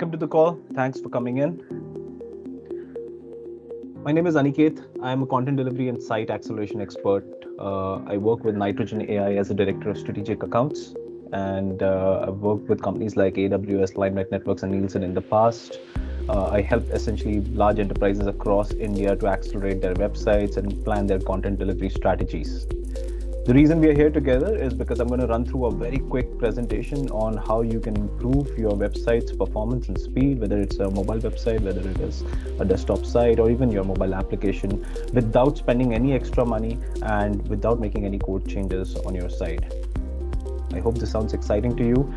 welcome to the call. Thanks for coming in. My name is Aniket. I'm a content delivery and site acceleration expert. I work with Nitrogen AI as a director of strategic accounts, and I've worked with companies like AWS, Limelight Networks, and Nielsen in the past. I help essentially large enterprises across India to accelerate their websites and plan their content delivery strategies. The reason we are here together is because I'm going to run through a very quick presentation on how you can improve your website's performance and speed, whether it's a mobile website, whether it is a desktop site, or even your mobile application, without spending any extra money and without making any code changes on your site. I hope this sounds exciting to you.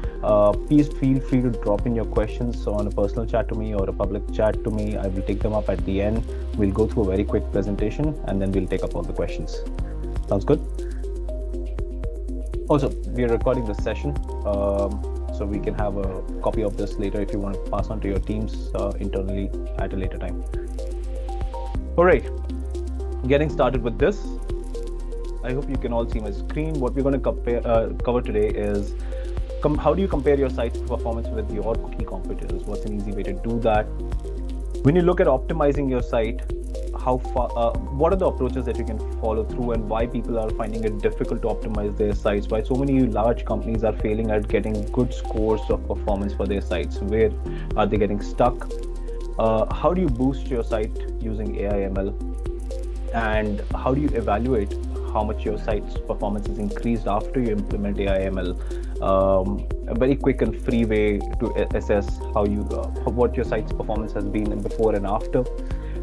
Please feel free to drop in your questions on a personal chat to me or a public chat to me. I will take them up at the end. We'll go through a very quick presentation and then we'll take up all the questions. Sounds good? Also, we are recording this session, so we can have a copy of this later if you want to pass on to your teams internally at a later time. All right, getting started with this. I hope you can all see my screen. What we're going to cover today is how do you compare your site's performance with your key competitors? What's an easy way to do that? When you look at optimizing your site, what are the approaches that you can follow through, and why people are finding it difficult to optimize their sites? Why so many large companies are failing at getting good scores of performance for their sites? Where are they getting stuck? How do you boost your site using AI/ML? And how do you evaluate how much your site's performance is increased after you implement AI/ML? A very quick and free way to assess what your site's performance has been before and after.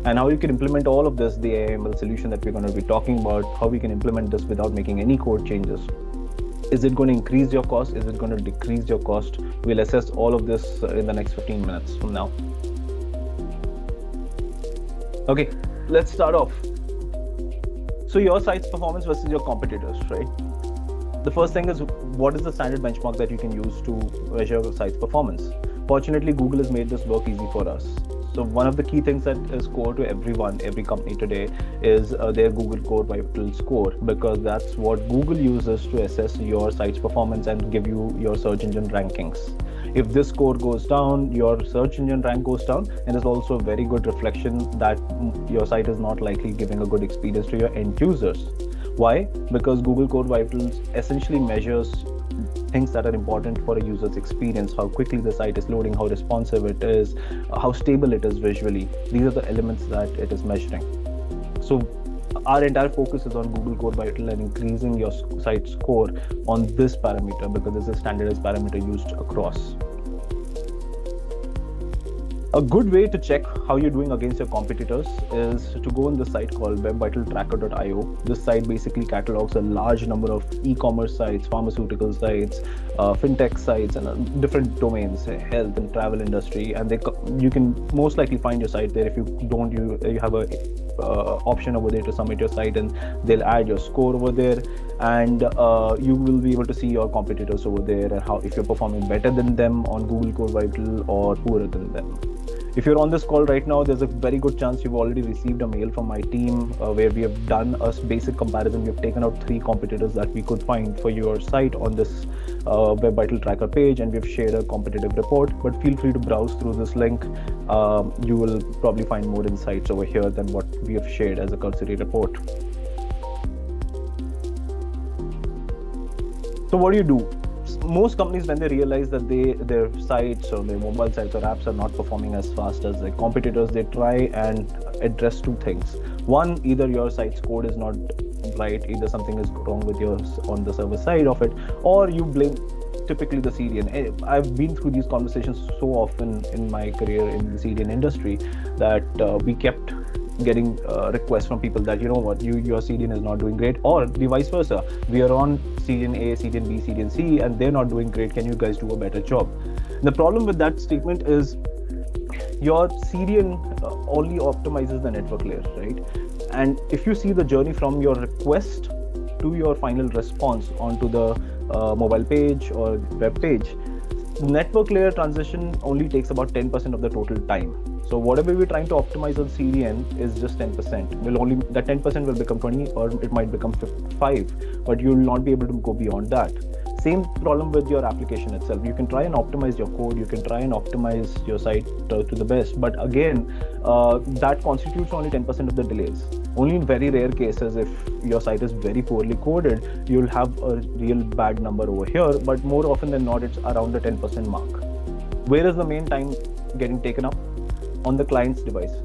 And how you can implement all of this, the AI/ML solution that we're going to be talking about, how we can implement this without making any code changes. Is it going to increase your cost? Is it going to decrease your cost? We'll assess all of this in the next 15 minutes from now. Okay, let's start off. So your site's performance versus your competitors, right? The first thing is, what is the standard benchmark that you can use to measure your site's performance? Fortunately, Google has made this work easy for us. So one of the key things that is core to every company today is their Google Core Vital score, because that's what Google uses to assess your site's performance and give you your search engine rankings. If this score goes down, your search engine rank goes down, and it's also a very good reflection that your site is not likely giving a good experience to your end users. Why? Because Google Core Vitals essentially measures things that are important for a user's experience: how quickly the site is loading, how responsive it is, how stable it is visually. These are the elements that it is measuring. So our entire focus is on Google Core Vital and increasing your site score on this parameter, because this is a standardized parameter used across. A good way to check how you're doing against your competitors is to go on the site called webvitaltracker.io. This site basically catalogs a large number of e-commerce sites, pharmaceutical sites, fintech sites, and different domains, health and travel industry. And you can most likely find your site there. If you don't, you have a option over there to submit your site, and they'll add your score over there, and you will be able to see your competitors over there and how, if you're performing better than them on Google Core Vital or poorer than them. If you're on this call right now, there's a very good chance you've already received a mail from my team where we have done a basic comparison. We've taken out 3 competitors that we could find for your site on this Web Vital Tracker page, and we've shared a competitive report. But feel free to browse through this link. You will probably find more insights over here than what we have shared as a cursory report. So what do you do? Most companies, when they realize that their sites or their mobile sites or apps are not performing as fast as their competitors, they try and address 2 things. One, either your site's code is not right, either something is wrong with yours on the server side of it, or you blame typically the CDN. I've been through these conversations so often in my career in the CDN industry that we kept getting requests from people that, you know what, your CDN is not doing great, or the vice versa. We are on CDN A, CDN B, CDN C, and they're not doing great. Can you guys do a better job? The problem with that statement is your CDN only optimizes the network layer, right? And if you see the journey from your request to your final response onto the mobile page or web page, the network layer transition only takes about 10% of the total time. So whatever we're trying to optimize on CDN is just 10%. That 10% will become 20, or it might become 5, but you will not be able to go beyond that. Same problem with your application itself. You can try and optimize your code, you can try and optimize your site to the best, but again, that constitutes only 10% of the delays. Only in very rare cases, if your site is very poorly coded, you'll have a real bad number over here, but more often than not, it's around the 10% mark. Where is the main time getting taken up? On the client's device,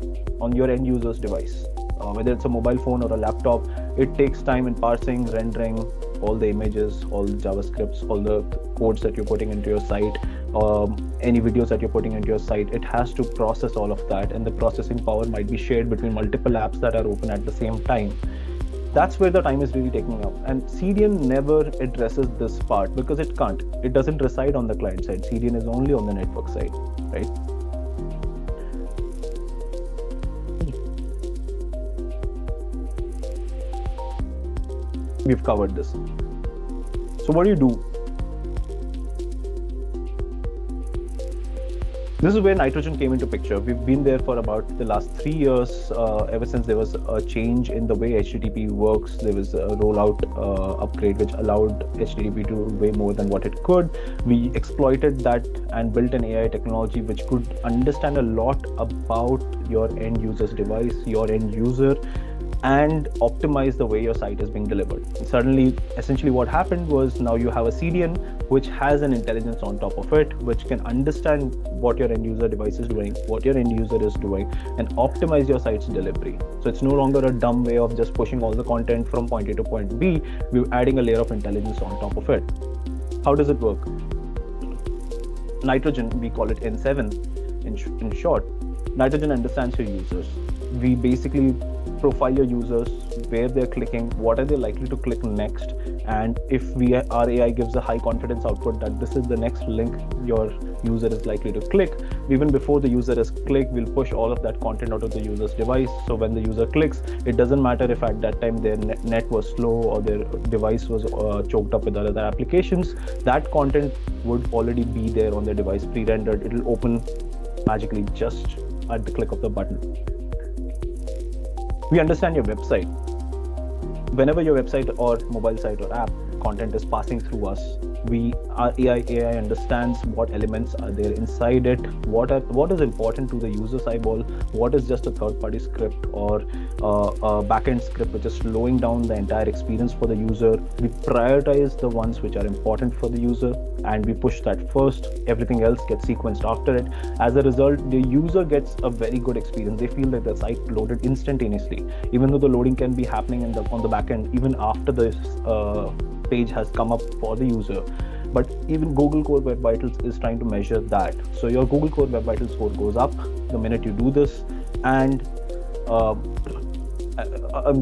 on your end user's device. Whether it's a mobile phone or a laptop, it takes time in parsing, rendering all the images, all the JavaScripts, all the codes that you're putting into your site, any videos that you're putting into your site. It has to process all of that, and the processing power might be shared between multiple apps that are open at the same time. That's where the time is really taking up. And CDN never addresses this part because it can't. It doesn't reside on the client side. CDN is only on the network side, right? We've covered this. So what do you do? This is where Nitrogen came into picture. We've been there for about the last 3 years. Ever since there was a change in the way HTTP works, there was a rollout upgrade which allowed HTTP to do way more than what it could. We exploited that and built an AI technology which could understand a lot about your end user's device, your end user, and optimize the way your site is being delivered. Suddenly, essentially what happened was now you have a CDN which has an intelligence on top of it, which can understand what your end user device is doing, what your end user is doing, and optimize your site's delivery. So it's no longer a dumb way of just pushing all the content from point A to point B. We're adding a layer of intelligence on top of it. How does it work? Nitrogen, we call it N7 in short. Nitrogen understands your users. We basically profile your users, where they're clicking, what are they likely to click next, and if our AI gives a high confidence output that this is the next link your user is likely to click, even before the user has clicked, we'll push all of that content out of the user's device. So when the user clicks, it doesn't matter if at that time their net was slow or their device was choked up with other applications, that content would already be there on their device pre-rendered. It'll open magically just at the click of the button. We understand your website. Whenever your website or mobile site or app content is passing through us, our AI understands what elements are there inside it, what is important to the user's eyeball, what is just a third-party script or a backend script which is slowing down the entire experience for the user. We prioritize the ones which are important for the user and we push that first. Everything else gets sequenced after it. As a result, the user gets a very good experience. They feel that the site loaded instantaneously, even though the loading can be happening on the backend even after this page has come up for the user. But even Google Core Web Vitals is trying to measure that. So your Google Core Web Vitals score goes up the minute you do this, and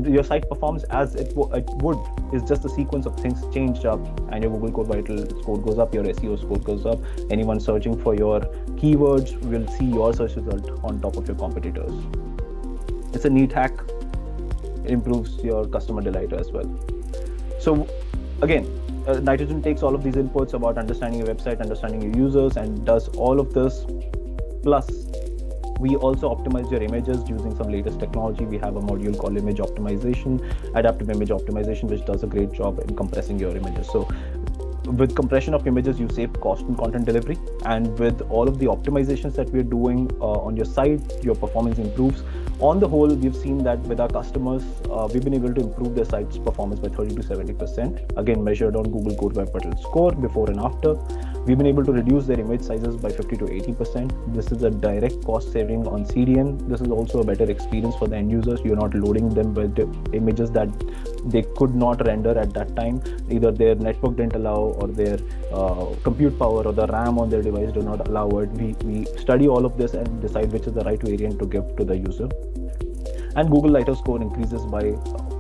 your site performs as it would. It's just a sequence of things changed up, and your Google Core Vital score goes up, your SEO score goes up. Anyone searching for your keywords will see your search result on top of your competitors. It's a neat hack. It improves your customer delight as well. So again, Nitrogen takes all of these inputs about understanding your website, understanding your users, and does all of this. Plus, we also optimize your images using some latest technology. We have a module called image optimization, adaptive image optimization, which does a great job in compressing your images. So with compression of images, you save cost in content delivery, and with all of the optimizations that we're doing on your site, your performance improves. On the whole, we've seen that with our customers, we've been able to improve their site's performance by 30 to 70%, again measured on Google Core Web Vitals score before and after. We've been able to reduce their image sizes by 50 to 80%. This is a direct cost saving on CDN. This is also a better experience for the end users. You're not loading them with images that they could not render at that time. Either their network didn't allow, or their compute power or the RAM on their device do not allow it. We study all of this and decide which is the right variant to give to the user. And Google Lighter score increases by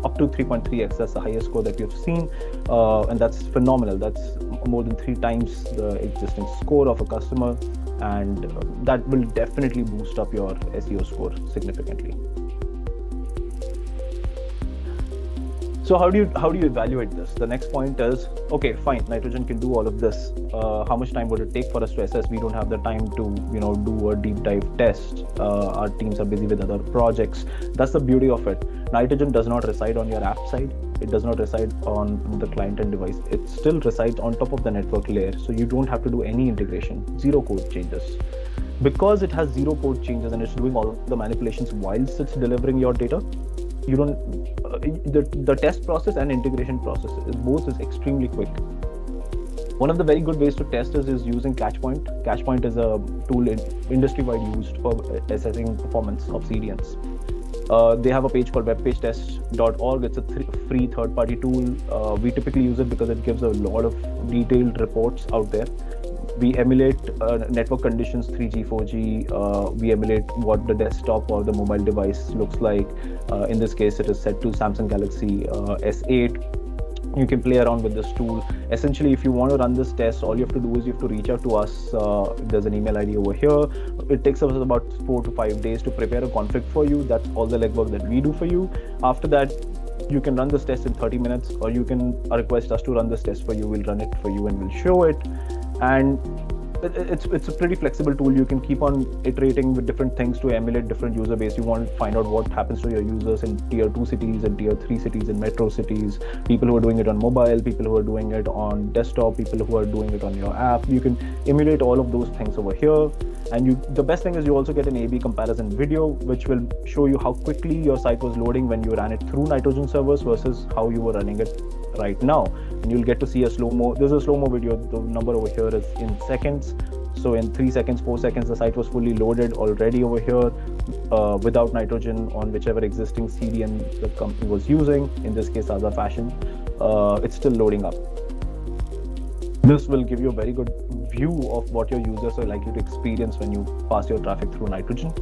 up to 3.3x. That's the highest score that you've seen, and that's phenomenal. That's more than 3 times the existing score of a customer, and that will definitely boost up your SEO score significantly. So how do you evaluate this? The next point is, okay, fine, Nitrogen can do all of this. How much time would it take for us to assess? We don't have the time to do a deep dive test. Our teams are busy with other projects. That's the beauty of it. Nitrogen does not reside on your app side. It does not reside on the client and device. It still resides on top of the network layer. So you don't have to do any integration, zero code changes. Because it has zero code changes and it's doing all the manipulations whilst it's delivering your data, you don't, the test process and integration process, both is extremely quick. One of the very good ways to test is using Catchpoint. Catchpoint is a tool industry-wide used for assessing performance of CDNs. They have a page called webpagetest.org. It's a free third-party tool. We typically use it because it gives a lot of detailed reports out there. We emulate network conditions, 3G, 4G. We emulate what the desktop or the mobile device looks like. In this case, it is set to Samsung Galaxy S8. You can play around with this tool. Essentially, if you want to run this test, all you have to do is you have to reach out to us. There's an email ID over here. It takes us about 4 to 5 days to prepare a config for you. That's all the legwork that we do for you. After that, you can run this test in 30 minutes, or you can request us to run this test for you. We'll run it for you and we'll show it. And it's a pretty flexible tool. You can keep on iterating with different things to emulate different user base. You want to find out what happens to your users in tier 2 cities and tier 3 cities and metro cities, people who are doing it on mobile, people who are doing it on desktop, people who are doing it on your app. You can emulate all of those things over here. And the best thing is you also get an A/B comparison video, which will show you how quickly your site was loading when you ran it through Nitrogen servers versus how you were running it right now. And you'll get to see a slow-mo. There's a slow-mo video. The number over here is in seconds. So in 3 seconds, 4 seconds, the site was fully loaded already over here without Nitrogen on whichever existing CDN the company was using. In this case, Aza Fashion. It's still loading up. This will give you a very good view of what your users are likely to experience when you pass your traffic through Nitrogen.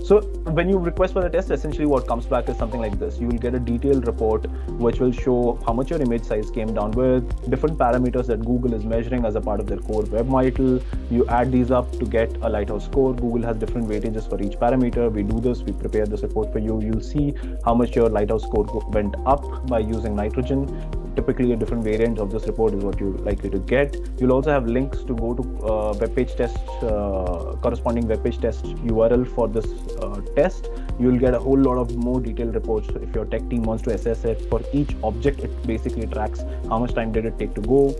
So when you request for the test, essentially what comes back is something like this. You will get a detailed report which will show how much your image size came down with, different parameters that Google is measuring as a part of their core web vital. You add these up to get a Lighthouse score. Google has different weightages for each parameter. We do this, we prepare this report for you. You'll see how much your Lighthouse score went up by using Nitrogen. Typically a different variant of this report is what you're likely to get. You'll also have links to go to webpage test, corresponding webpage test URL for this test. You'll get a whole lot of more detailed reports. If your tech team wants to assess it for each object, it basically tracks how much time did it take to go.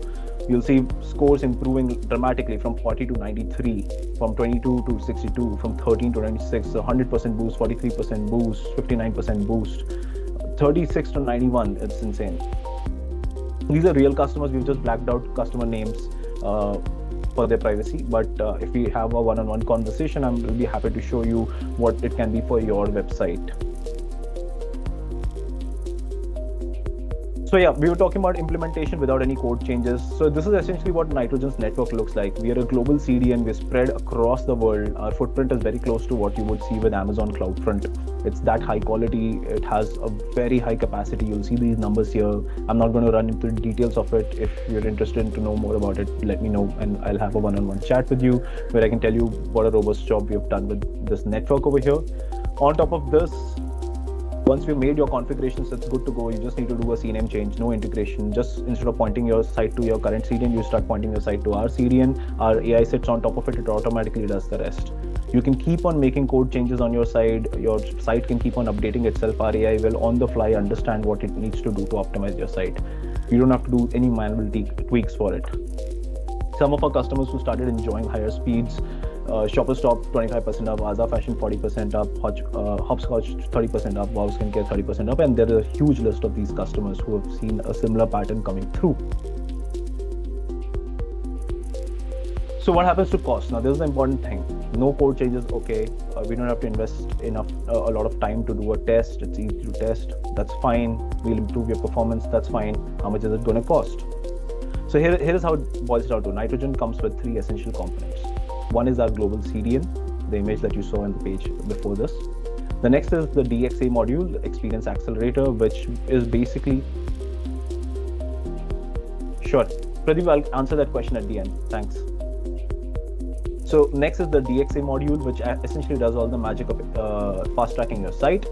You'll see scores improving dramatically from 40 to 93, from 22 to 62, from 13 to 96, 100% boost, 43% boost, 59% boost, 36 to 91. It's insane. These are real customers. We've just blacked out customer names for their privacy. But if we have a one-on-one conversation, I'm really happy to show you what it can be for your website. So yeah, we were talking about implementation without any code changes. So this is essentially what Nitrogen's network looks like. We are a global CDN. We're spread across the world. Our footprint is very close to what you would see with Amazon CloudFront. It's that high quality. It has a very high capacity. You'll see these numbers here. I'm not going to run into the details of it. If you're interested to know more about it, let me know and I'll have a one-on-one chat with you where I can tell you what a robust job we have done with this network over here. On top of this, once we've made your configurations, it's good to go. You just need to do a CNAME change, no integration. Just instead of pointing your site to your current CDN, you start pointing your site to our CDN. Our AI sits on top of it. It automatically does the rest. You can keep on making code changes on your site. Your site can keep on updating itself. Our AI will on the fly understand what it needs to do to optimize your site. You don't have to do any manual tweaks for it. Some of our customers who started enjoying higher speeds, Shoppers Stop 25% up, Aza Fashion 40% up, Hopscotch 30% up, Wow Skincare 30% up, and there is a huge list of these customers who have seen a similar pattern coming through. So what happens to cost? Now this is the important thing. No code changes, okay. We don't have to invest a lot of time to do a test. It's easy to test. That's fine. We'll improve your performance. That's fine. How much is it going to cost? So here is how it boils down to. Nitrogen comes with 3 essential components. One is our global CDN, the image that you saw on the page before this. The next is the DXA module, the Experience Accelerator, which is basically... Sure. Pradeep, I'll answer that question at the end. Thanks. So next is the DXA module, which essentially does all the magic of fast tracking your site.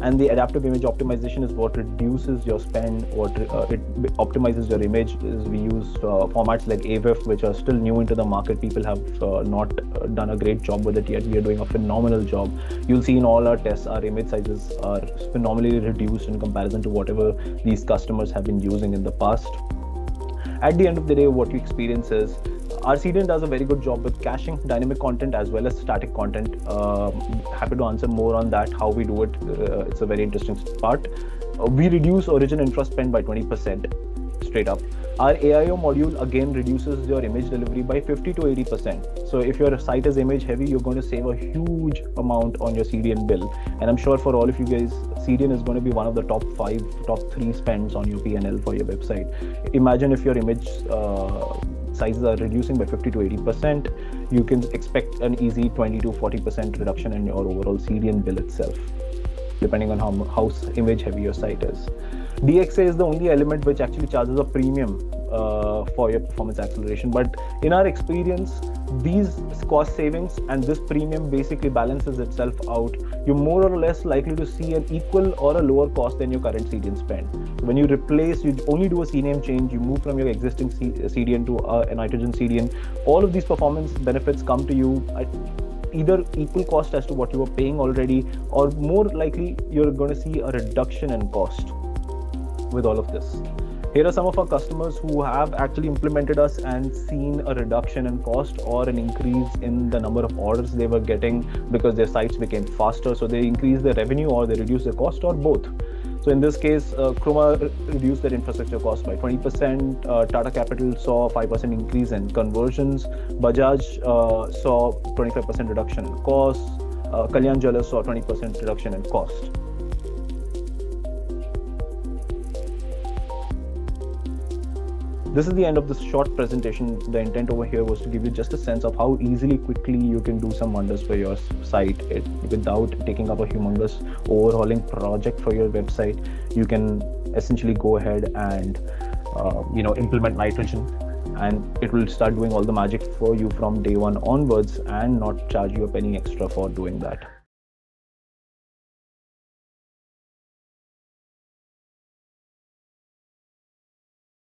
And the adaptive image optimization is what reduces your spend, or it optimizes your image. We use formats like AVIF, which are still new into the market. People have not done a great job with it yet. We are doing a phenomenal job. You'll see in all our tests, our image sizes are phenomenally reduced in comparison to whatever these customers have been using in the past. At the end of the day, what you experience is our CDN does a very good job with caching dynamic content as well as static content. Happy to answer more on that, how we do it. It's a very interesting part. We reduce origin infra spend by 20% straight up. Our AIO module again reduces your image delivery by 50 to 80%. So if your site is image heavy, you're going to save a huge amount on your CDN bill. And I'm sure for all of you guys, CDN is going to be one of the top 3 spends on your P&L for your website. Imagine if your image sizes are reducing by 50 to 80%, you can expect an easy 20 to 40% reduction in your overall CDN bill itself, depending on how image heavy your site is. DXA is the only element which actually charges a premium for your performance acceleration. But in our experience, these cost savings and this premium basically balances itself out. You're more or less likely to see an equal or a lower cost than your current CDN spend. So when you replace, you only do a CNAME change, you move from your existing CDN to a nitrogen CDN, all of these performance benefits come to you at either equal cost as to what you were paying already, or more likely you're going to see a reduction in cost with all of this. Here are some of our customers who have actually implemented us and seen a reduction in cost or an increase in the number of orders they were getting because their sites became faster. So they increase their revenue or they reduce their cost, or both. So in this case, Chroma reduced their infrastructure cost by 20%. Tata Capital saw a 5% increase in conversions. Bajaj saw 25% reduction in costs. Kalyan Jewellers saw 20% reduction in cost. This is the end of this short presentation. The intent over here was to give you just a sense of how easily, quickly you can do some wonders for your site without taking up a humongous overhauling project for your website. You can essentially go ahead and implement nitrogen, and it will start doing all the magic for you from day one onwards and not charge you a penny extra for doing that.